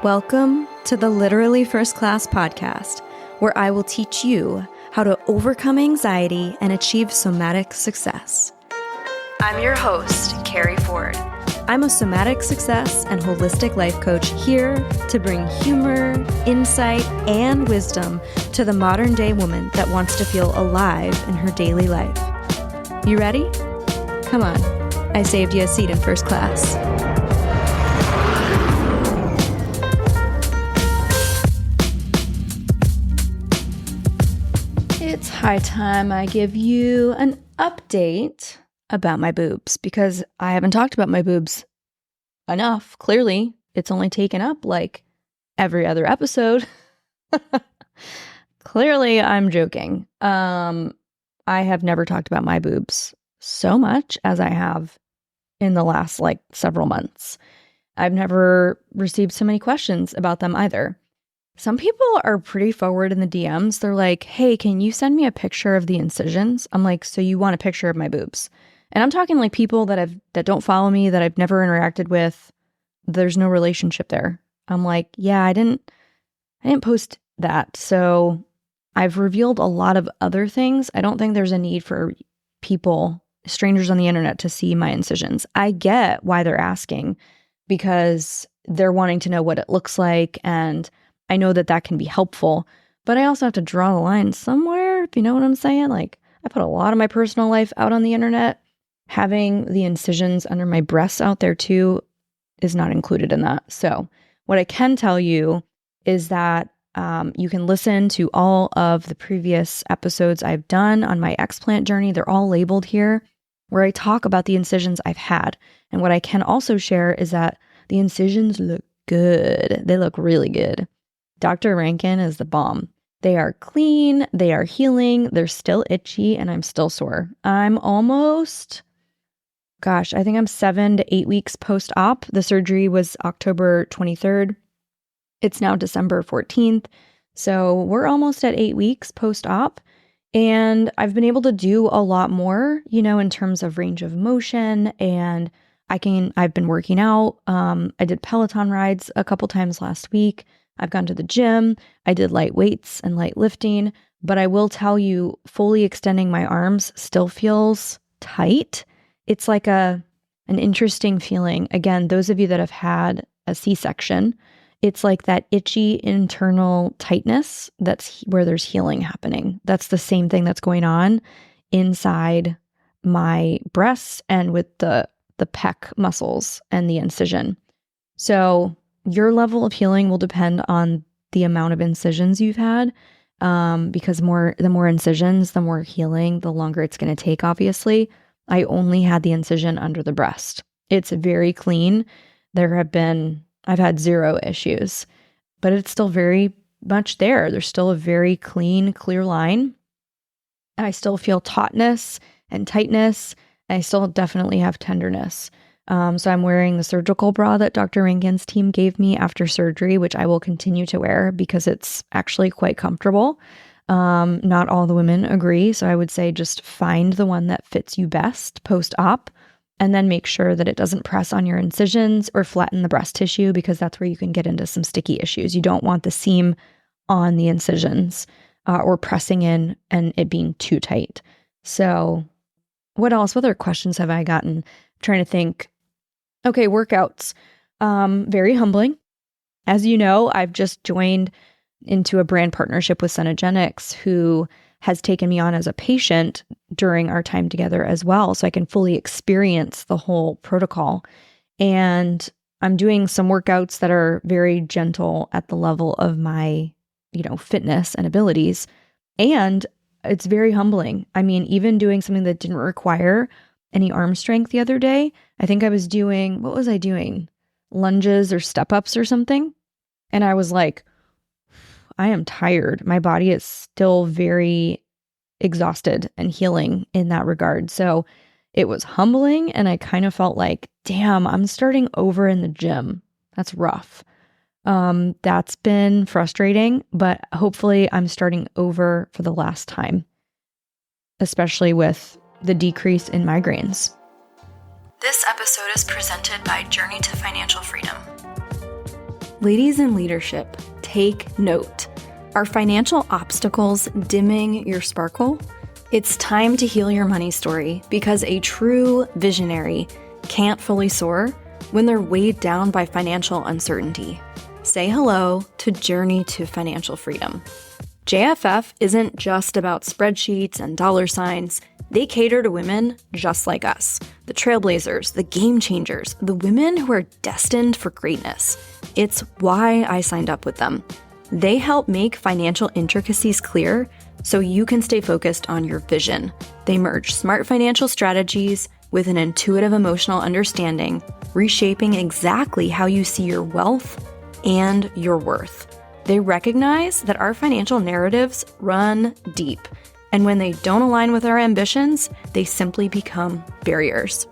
Welcome to the Literally First Class podcast, where I will teach you how to overcome anxiety and achieve somatic success. I'm your host, Keri Ford. I'm a somatic success and holistic life coach here to bring humor, insight, and wisdom to the modern day woman that wants to feel alive in her daily life. You ready? Come on, I saved you a seat in first class. It's high time I give you an update about my boobs because I haven't talked about my boobs enough. Clearly, it's only taken up like every other episode. Clearly, I'm joking. I have never talked about my boobs so much as I have in the last several months. I've never received so many questions about them either. Some people are pretty forward in the DMs. They're like, hey, can you send me a picture of the incisions? I'm like, so you want a picture of my boobs? And I'm talking like people that don't follow me, that I've never interacted with. There's no relationship there. I'm like, yeah, I didn't post that. So I've revealed a lot of other things. I don't think there's a need for people, strangers on the internet, to see my incisions. I get why they're asking because they're wanting to know what it looks like, and I know that can be helpful, but I also have to draw the line somewhere, if you know what I'm saying. Like, I put a lot of my personal life out on the internet. Having the incisions under my breasts out there too is not included in that. So what I can tell you is that you can listen to all of the previous episodes I've done on my Explant journey. They're all labeled here, where I talk about the incisions I've had. And what I can also share is that the incisions look good. They look really good. Dr. Rankin is the bomb. They are clean, they are healing, they're still itchy, and I'm still sore. I'm almost, I think I'm 7 to 8 weeks post-op. The surgery was October 23rd. It's now December 14th. So we're almost at 8 weeks post-op. And I've been able to do a lot more, in terms of range of motion, and I've been working out. I did Peloton rides a couple times last week. I've gone to the gym. I did light weights and light lifting, but I will tell you, fully extending my arms still feels tight. It's like an interesting feeling. Again, those of you that have had a C-section, it's like that itchy internal tightness. That's where there's healing happening. That's the same thing that's going on inside my breasts and with the pec muscles and the incision. So your level of healing will depend on the amount of incisions you've had, because the more incisions, the more healing, the longer it's going to take, obviously. I only had the incision under the breast. It's very clean. I've had zero issues, but it's still very much there. There's still a very clean, clear line. I still feel tautness and tightness. I still definitely have tenderness. So I'm wearing the surgical bra that Dr. Rankin's team gave me after surgery, which I will continue to wear because it's actually quite comfortable. Not all the women agree. So I would say just find the one that fits you best post-op, and then make sure that it doesn't press on your incisions or flatten the breast tissue, because that's where you can get into some sticky issues. You don't want the seam on the incisions or pressing in and it being too tight. So what else? What other questions have I gotten? I'm trying to think. Okay, workouts. Very humbling. As you know, I've just joined into a brand partnership with Cenogenics, who has taken me on as a patient during our time together as well, so I can fully experience the whole protocol. And I'm doing some workouts that are very gentle at the level of my, fitness and abilities. And it's very humbling. I mean, even doing something that didn't require any arm strength the other day, I think I was doing, what was I doing? Lunges or step-ups or something. And I was like, I am tired. My body is still very exhausted and healing in that regard. So it was humbling, and I kind of felt like, damn, I'm starting over in the gym. That's rough. That's been frustrating, but hopefully I'm starting over for the last time, especially with the decrease in migraines. This episode is presented by Journey to Financial Freedom. Ladies in leadership, take note. Are financial obstacles dimming your sparkle? It's time to heal your money story, because a true visionary can't fully soar when they're weighed down by financial uncertainty. Say hello to Journey to Financial Freedom. JFF isn't just about spreadsheets and dollar signs. They cater to women just like us, the trailblazers, the game changers, the women who are destined for greatness. It's why I signed up with them. They help make financial intricacies clear so you can stay focused on your vision. They merge smart financial strategies with an intuitive emotional understanding, reshaping exactly how you see your wealth and your worth. They recognize that our financial narratives run deep, and when they don't align with our ambitions, they simply become barriers.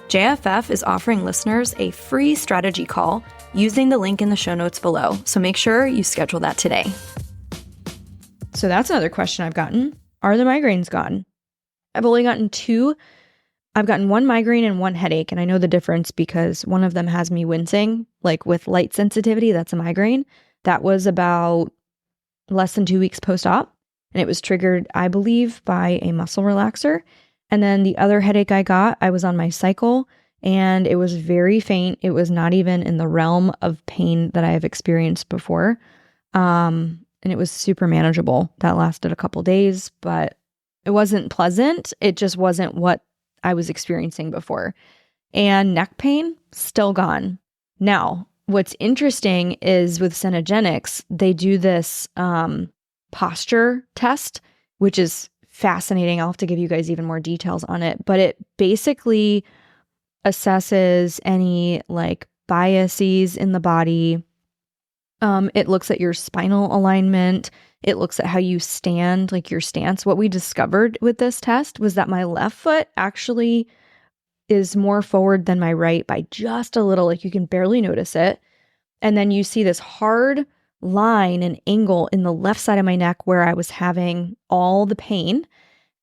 JFF is offering listeners a free strategy call using the link in the show notes below, so make sure you schedule that today. So that's another question I've gotten. Are the migraines gone? I've only gotten two. I've gotten one migraine and one headache, and I know the difference because one of them has me wincing, like with light sensitivity. That's a migraine. That was about less than 2 weeks post-op, and it was triggered, I believe, by a muscle relaxer. And then the other headache I was on my cycle, and it was very faint. It was not even in the realm of pain that I have experienced before. And it was super manageable. That lasted a couple days, but it wasn't pleasant. It just wasn't what I was experiencing before. And neck pain, still gone. Now, what's interesting is with Cenegenics, they do this posture test, which is fascinating. I'll have to give you guys even more details on it, but it basically assesses any like biases in the body. It looks at your spinal alignment. It looks at how you stand, like your stance. What we discovered with this test was that my left foot actually is more forward than my right by just a little, like you can barely notice it. And then you see this hard line and angle in the left side of my neck where I was having all the pain.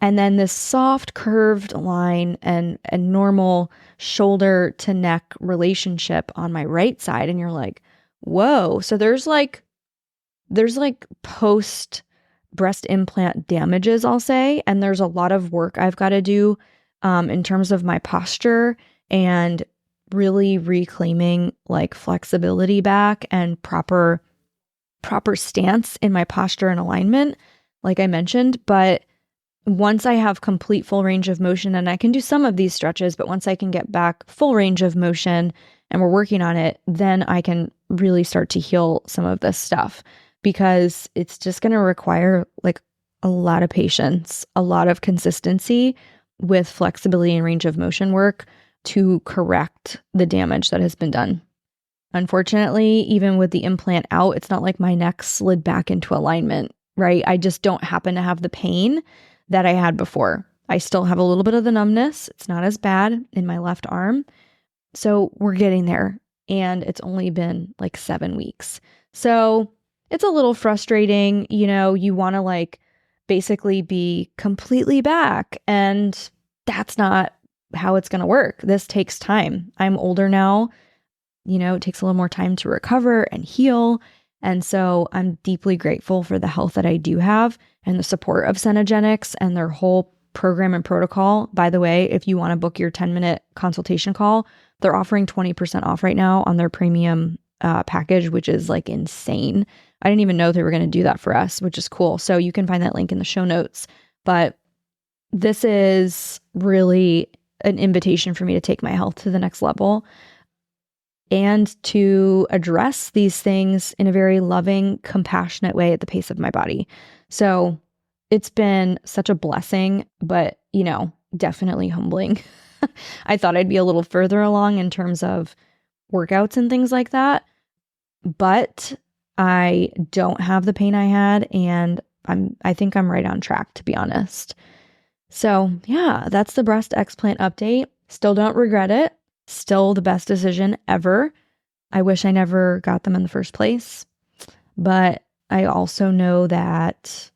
And then this soft curved line and normal shoulder to neck relationship on my right side. And you're like, whoa. So there's like post breast implant damages, I'll say. And there's a lot of work I've got to do in terms of my posture and really reclaiming like flexibility back and proper stance in my posture and alignment, like I mentioned. But once I have complete full range of motion, and I can do some of these stretches, but once I can get back full range of motion and we're working on it, then I can really start to heal some of this stuff, because it's just going to require like a lot of patience, a lot of consistency with flexibility and range of motion work to correct the damage that has been done. Unfortunately, even with the implant out, it's not like my neck slid back into alignment, right? I just don't happen to have the pain that I had before. I still have a little bit of the numbness. It's not as bad in my left arm. So we're getting there. And it's only been like 7 weeks. So it's a little frustrating. You know, you want to like basically be completely back. And that's not how it's going to work. This takes time. I'm older now. You know, it takes a little more time to recover and heal. And so I'm deeply grateful for the health that I do have and the support of Cenegenics and their whole program and protocol. By the way, if you want to book your 10-minute consultation call, they're offering 20% off right now on their premium package, which is like insane. I didn't even know they were going to do that for us, which is cool. So you can find that link in the show notes. But this is really an invitation for me to take my health to the next level and to address these things in a very loving, compassionate way at the pace of my body. So it's been such a blessing, but, you know, definitely humbling. I thought I'd be a little further along in terms of workouts and things like that, but I don't have the pain I had, and I think I'm right on track, to be honest. So yeah, that's the breast explant update. Still don't regret it. Still the best decision ever. I wish I never got them in the first place, but I also know that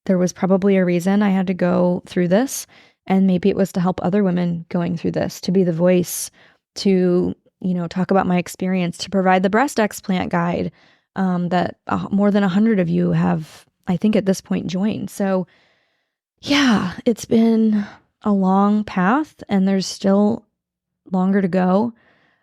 there was probably a reason I had to go through this, and maybe it was to help other women going through this, to be the voice, to talk about my experience, to provide the breast explant guide that more than 100 of you have, I think at this point, joined. So yeah, it's been a long path and there's still longer to go.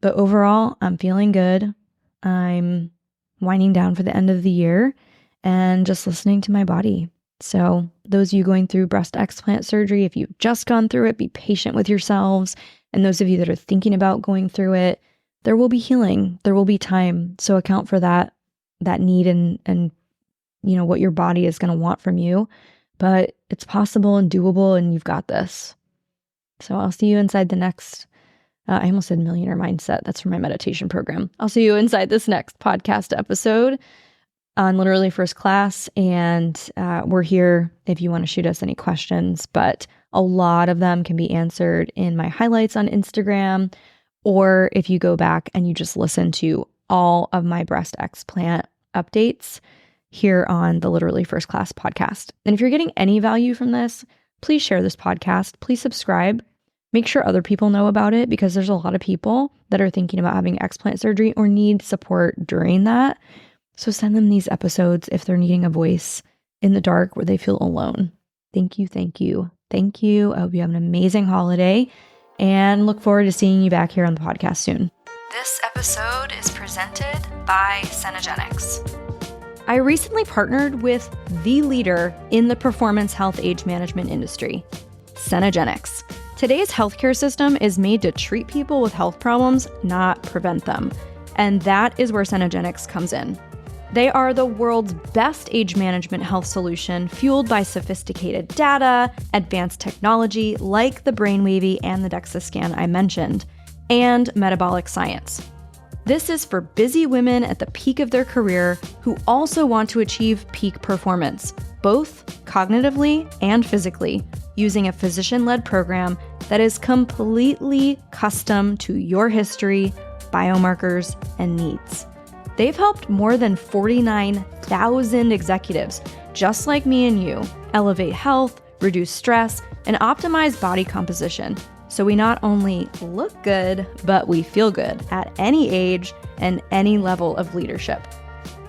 But overall, I'm feeling good. I'm winding down for the end of the year and just listening to my body. So those of you going through breast explant surgery, if you've just gone through it, be patient with yourselves. And those of you that are thinking about going through it, there will be healing. There will be time. So account for that need and what your body is going to want from you. But it's possible and doable, and you've got this. So I'll see you inside the next, I almost said Millionaire Mindset. That's from my meditation program. I'll see you inside this next podcast episode on Literally First Class. And we're here if you want to shoot us any questions, but a lot of them can be answered in my highlights on Instagram, or if you go back and you just listen to all of my breast explant updates here on the Literally First Class podcast. And if you're getting any value from this, please share this podcast. Please subscribe. Make sure other people know about it, because there's a lot of people that are thinking about having explant surgery or need support during that. So send them these episodes if they're needing a voice in the dark where they feel alone. Thank you, thank you, thank you. I hope you have an amazing holiday and look forward to seeing you back here on the podcast soon. This episode is presented by Cenegenics. I recently partnered with the leader in the performance health age management industry, Cenegenics. Today's healthcare system is made to treat people with health problems, not prevent them. And that is where Cenegenics comes in. They are the world's best age management health solution, fueled by sophisticated data, advanced technology like the Brainwavy and the DEXA scan I mentioned, and metabolic science. This is for busy women at the peak of their career who also want to achieve peak performance, both cognitively and physically, using a physician-led program that is completely custom to your history, biomarkers, and needs. They've helped more than 49,000 executives, just like me and you, elevate health, reduce stress, and optimize body composition. So we not only look good, but we feel good at any age and any level of leadership.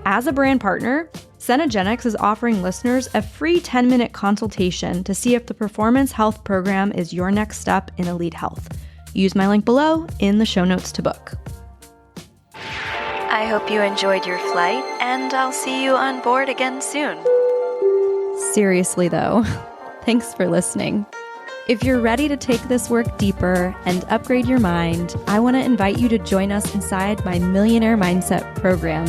As a brand partner, Cenegenics is offering listeners a free 10-minute consultation to see if the Performance Health Program is your next step in elite health. Use my link below in the show notes to book. I hope you enjoyed your flight, and I'll see you on board again soon. Seriously though, thanks for listening. If you're ready to take this work deeper and upgrade your mind, I want to invite you to join us inside my Millionaire Mindset program.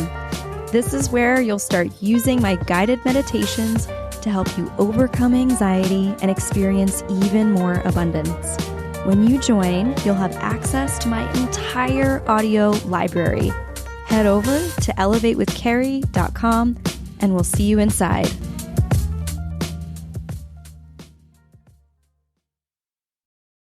This is where you'll start using my guided meditations to help you overcome anxiety and experience even more abundance. When you join, you'll have access to my entire audio library. Head over to elevatewithkeri.com and we'll see you inside.